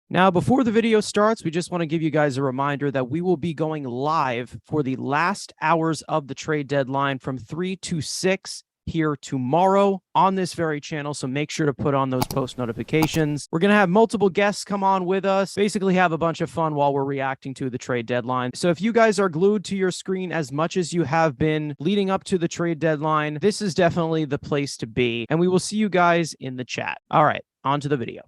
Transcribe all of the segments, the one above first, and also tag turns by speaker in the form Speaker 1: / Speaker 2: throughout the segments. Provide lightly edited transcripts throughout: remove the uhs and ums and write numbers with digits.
Speaker 1: Now, before the video starts, we just want to give you guys a reminder that we will be going live for the last hours of the trade deadline from 3 to 6 here tomorrow on this very channel. So make sure to put on those post notifications. We're going to have multiple guests come on with us, basically have a bunch of fun while we're reacting to the trade deadline. So if you guys are glued to your screen as much as you have been leading up to the trade deadline, this is definitely the place to be. And we will see you guys in the chat. All right, on to the video.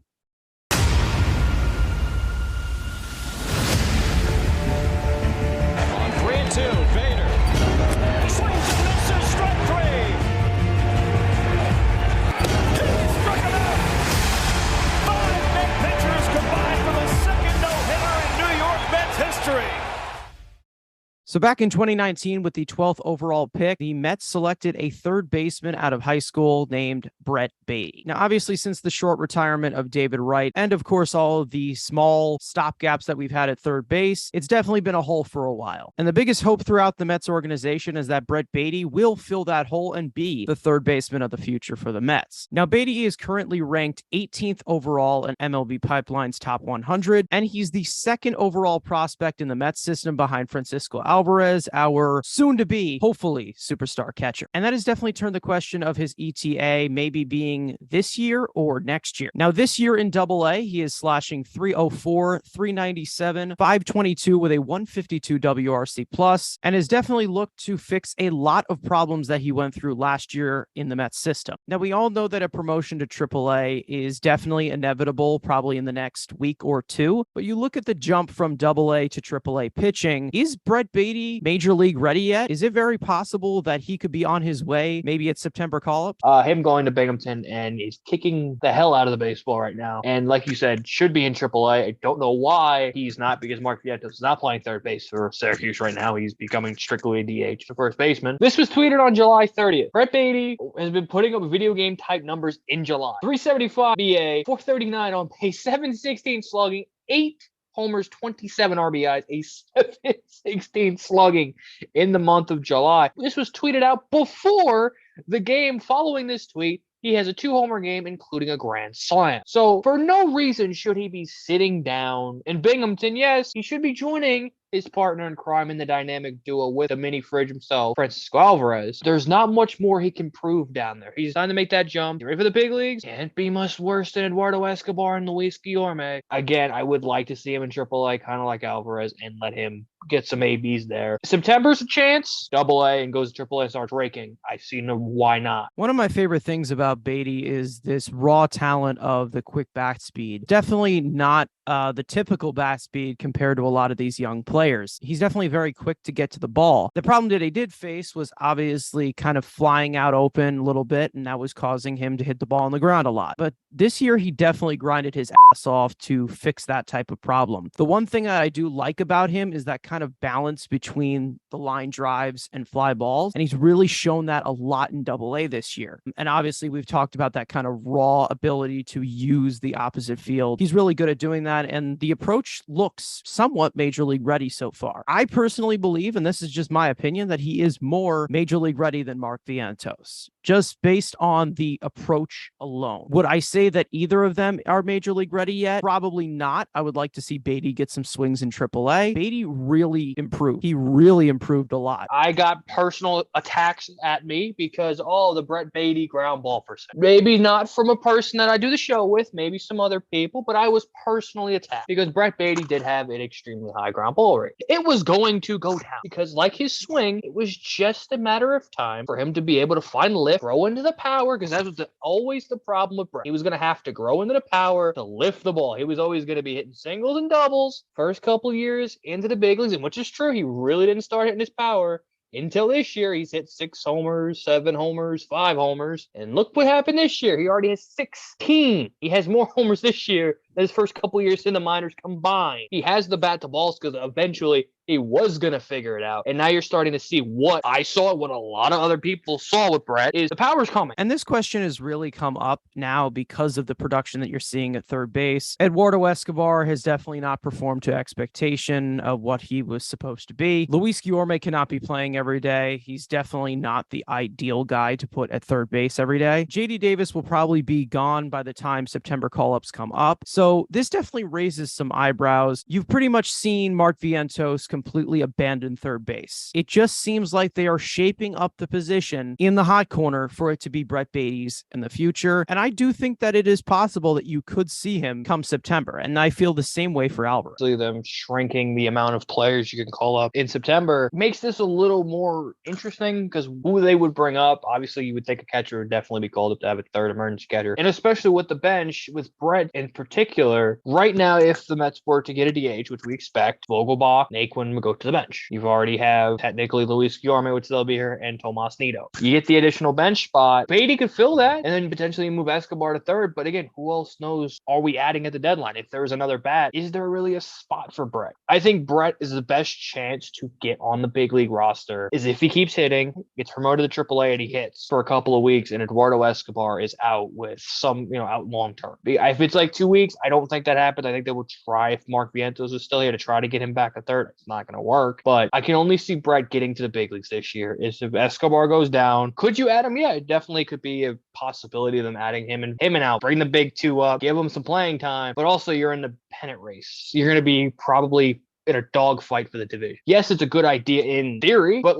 Speaker 2: Two, Vader swings and misses, strike three. He struck him out. 5 Met pitchers combined for the second no-hitter in New York Mets history.
Speaker 1: So back in 2019, with the 12th overall pick, the Mets selected a third baseman out of high school named Brett Baty. Now, obviously, since the short retirement of David Wright, and of course, all of the small stopgaps that we've had at third base, it's definitely been a hole for a while. And the biggest hope throughout the Mets organization is that Brett Baty will fill that hole and be the third baseman of the future for the Mets. Now, Baty is currently ranked 18th overall in MLB Pipeline's top 100, and he's the second overall prospect in the Mets system behind Francisco Alvarez, our soon-to-be, hopefully, superstar catcher. And that has definitely turned the question of his ETA maybe being this year or next year. Now, this year in AA, he is slashing 304, 397, 522 with a 152 WRC plus, and has definitely looked to fix a lot of problems that he went through last year in the Mets system. Now, we all know that a promotion to AAA is definitely inevitable, probably in the next week or two, but you look at the jump from AA to AAA pitching. Is Brett Baty major league ready yet? Is it very possible that he could be on his way maybe at September call-up?
Speaker 3: Him going to Binghamton, and he's kicking the hell out of the baseball right now. And like you said, should be in AAA. I don't know why he's not, because Mark Vientos is not playing third base for Syracuse right now. He's becoming strictly a DH, the first baseman. This was tweeted on July 30th. Brett Baty has been putting up video game type numbers in July. 375 BA, 439 on pace, 716 slugging, 8 homers, 27 RBIs, a 716 slugging in the month of July. This was tweeted out before the game. Following this tweet, he has a 2-homer game, including a grand slam. So for no reason should he be sitting down in Binghamton. Yes, he should be joining his partner in crime in the dynamic duo with the mini fridge himself, Francisco Alvarez. There's not much more he can prove down there. He's time to make that jump. He's ready for the big leagues. Can't be much worse than Eduardo Escobar and Luis Guillorme. Again, I would like to see him in AAA, kind of like Alvarez, and let him get some ABs there. September's a chance. AA and goes to AAA and starts raking. I see no why not.
Speaker 1: One of my favorite things about Baty is this raw talent of the quick bat speed. Definitely not the typical bat speed compared to a lot of these young players. He's definitely very quick to get to the ball. The problem that he did face was obviously kind of flying out open a little bit, and that was causing him to hit the ball on the ground a lot. But this year, he definitely grinded his ass off to fix that type of problem. The one thing that I do like about him is that kind of balance between the line drives and fly balls, and he's really shown that a lot in AA this year. And obviously, we've talked about that kind of raw ability to use the opposite field. He's really good at doing that, and the approach looks somewhat major league ready so far. I personally believe, and this is just my opinion, that he is more major league ready than Mark Vientos, just based on the approach alone. Would I say that either of them are major league ready yet? Probably not. I would like to see Baty get some swings in AAA. Baty really improved. He really improved a lot.
Speaker 3: I got personal attacks at me because, the Brett Baty ground ball percent. Maybe not from a person that I do the show with, maybe some other people, but I was personally attacked because Brett Baty did have an extremely high ground ball rate. It was going to go down because, like his swing, it was just a matter of time for him to be able to find lift, grow into the power, because that was always the problem with Brett. He was going to have to grow into the power to lift the ball. He was always going to be hitting singles and doubles first couple years into the big leagues, and which is true. He really didn't start hitting his power until this year. He's hit 6 homers, 7 homers, 5 homers. And look what happened this year. He already has 16. He has more homers this year than his first couple years in the minors combined. He has the bat to balls because eventually he was going to figure it out. And now you're starting to see what I saw, what a lot of other people saw with Brett, is the power's coming.
Speaker 1: And this question has really come up now because of the production that you're seeing at third base. Eduardo Escobar has definitely not performed to expectation of what he was supposed to be. Luis Guillorme cannot be playing every day. He's definitely not the ideal guy to put at third base every day. JD Davis will probably be gone by the time September call-ups come up. So So this definitely raises some eyebrows. You've pretty much seen Mark Vientos completely abandon third base. It just seems like they are shaping up the position in the hot corner for it to be Brett Baty's in the future. And I do think that it is possible that you could see him come September. And I feel the same way for Alvarez.
Speaker 3: Them shrinking the amount of players you can call up in September makes this a little more interesting because who they would bring up, obviously you would think a catcher would definitely be called up to have a third emergency catcher. And especially with the bench, with Brett in particular, right now, if the Mets were to get a DH, which we expect, Vogelbach, Naquin would go to the bench. You've already have technically Luis Guillorme would still be here and Tomas Nido. You get the additional bench spot. Baty could fill that and then potentially move Escobar to third. But again, who else knows? Are we adding at the deadline? If there's another bat, is there really a spot for Brett? I think Brett is the best chance to get on the big league roster is if he keeps hitting, gets promoted to AAA and he hits for a couple of weeks and Eduardo Escobar is out with some, out long term. If it's like 2 weeks, I don't think that happens. I think they will try if Mark Vientos is still here to try to get him back a third. It's not going to work, but I can only see Brett getting to the big leagues this year. Is if Escobar goes down, could you add him? Yeah, it definitely could be a possibility of them adding him and out. Bring the big two up, give him some playing time, but also you're in the pennant race. You're going to be probably in a dogfight for the division. Yes, it's a good idea in theory, but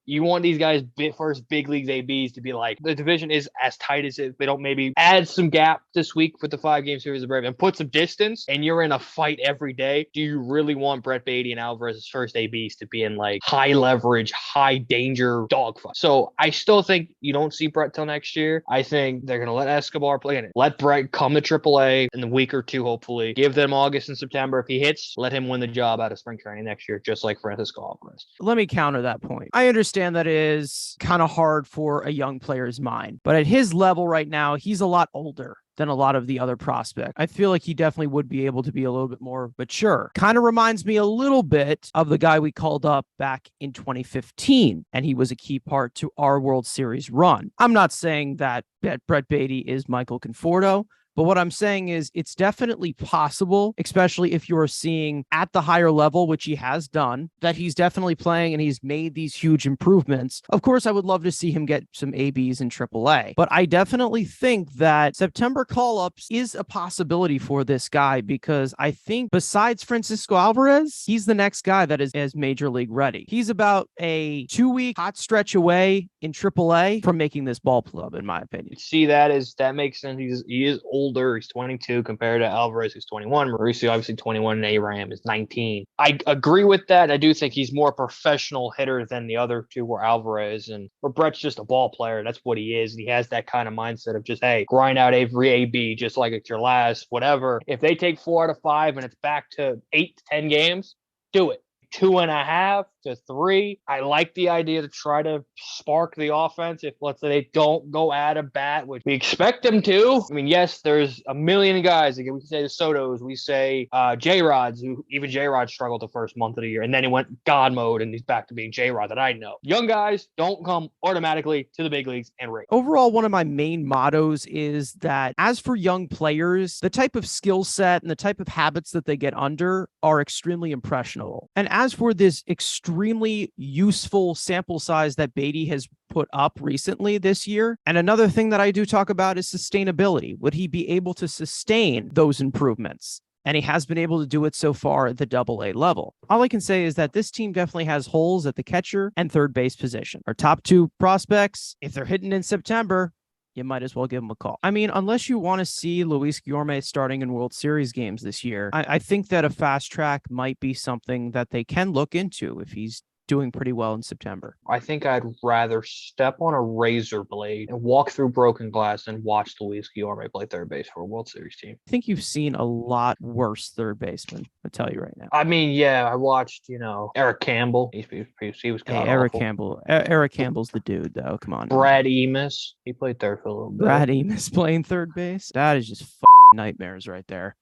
Speaker 3: you want these guys first big leagues ABs to be like, the division is as tight as it. They don't maybe add some gap this week with the 5-game series of Braves and put some distance and you're in a fight every day. Do you really want Brett Baty and Alvarez's first ABs to be in high leverage, high danger dogfight? So I still think you don't see Brett till next year. I think they're going to let Escobar play in it. Let Brett come to AAA in a week or two, hopefully. Give them August and September. If he hits, let him win the job out of spring training next year, just like Francisco Alvarez.
Speaker 1: Let me counter that point. I understand that it is kind of hard for a young player's mind, but at his level right now, he's a lot older than a lot of the other prospects. I feel like he definitely would be able to be a little bit more mature. Kind of reminds me a little bit of the guy we called up back in 2015, and he was a key part to our World Series run. I'm not saying that Brett Baty is Michael Conforto, but what I'm saying is it's definitely possible, especially if you're seeing at the higher level, which he has done, that he's definitely playing and he's made these huge improvements. Of course, I would love to see him get some ABs in AAA, but I definitely think that September call-ups is a possibility for this guy because I think besides Francisco Alvarez, he's the next guy that is major league ready. He's about a 2-week hot stretch away in AAA from making this ball club, in my opinion.
Speaker 3: See, that makes sense. He is older. He's 22 compared to Alvarez, who's 21. Mauricio, obviously 21, and Aram is 19. I agree with that. I do think he's more professional hitter than the other two were Alvarez, but Brett's just a ball player. That's what he is. He has that kind of mindset of just, hey, grind out every AB just like it's your last, whatever. If they take 4 out of 5 and it's back to 8 to 10 games, do it. 2.5 to 3. I like the idea to try to spark the offense. If let's say they don't go add a bat, which we expect them to. I mean, yes, there's a million guys. Again, we can say the Sotos, we say J-Rods, who even J-Rod struggled the first month of the year, and then he went God mode and he's back to being J-Rod that I know. Young guys don't come automatically to the big leagues and rate.
Speaker 1: Overall, one of my main mottos is that as for young players, the type of skill set and the type of habits that they get under are extremely impressionable. And as for this extremely useful sample size that Baty has put up recently this year, and another thing that I do talk about is sustainability. Would he be able to sustain those improvements? And he has been able to do it so far at the AA level. All I can say is that this team definitely has holes at the catcher and third base position. Our top 2 prospects, if they're hitting in September, you might as well give him a call. I mean, unless you want to see Luis Guillorme starting in World Series games this year, I think that a fast track might be something that they can look into if he's doing pretty well in September.
Speaker 3: I think I'd rather step on a razor blade and walk through broken glass and watch Luis Guillorme play third base for a World Series team.
Speaker 1: I think you've seen a lot worse third basemen, I'll tell you right now.
Speaker 3: I mean, yeah, I watched, Eric Campbell. He was kind of
Speaker 1: Eric Campbell. Eric Campbell's the dude, though. Come on.
Speaker 3: Brad Emus. He played third for a little bit.
Speaker 1: Brad Emus playing third base? That is just nightmares right there.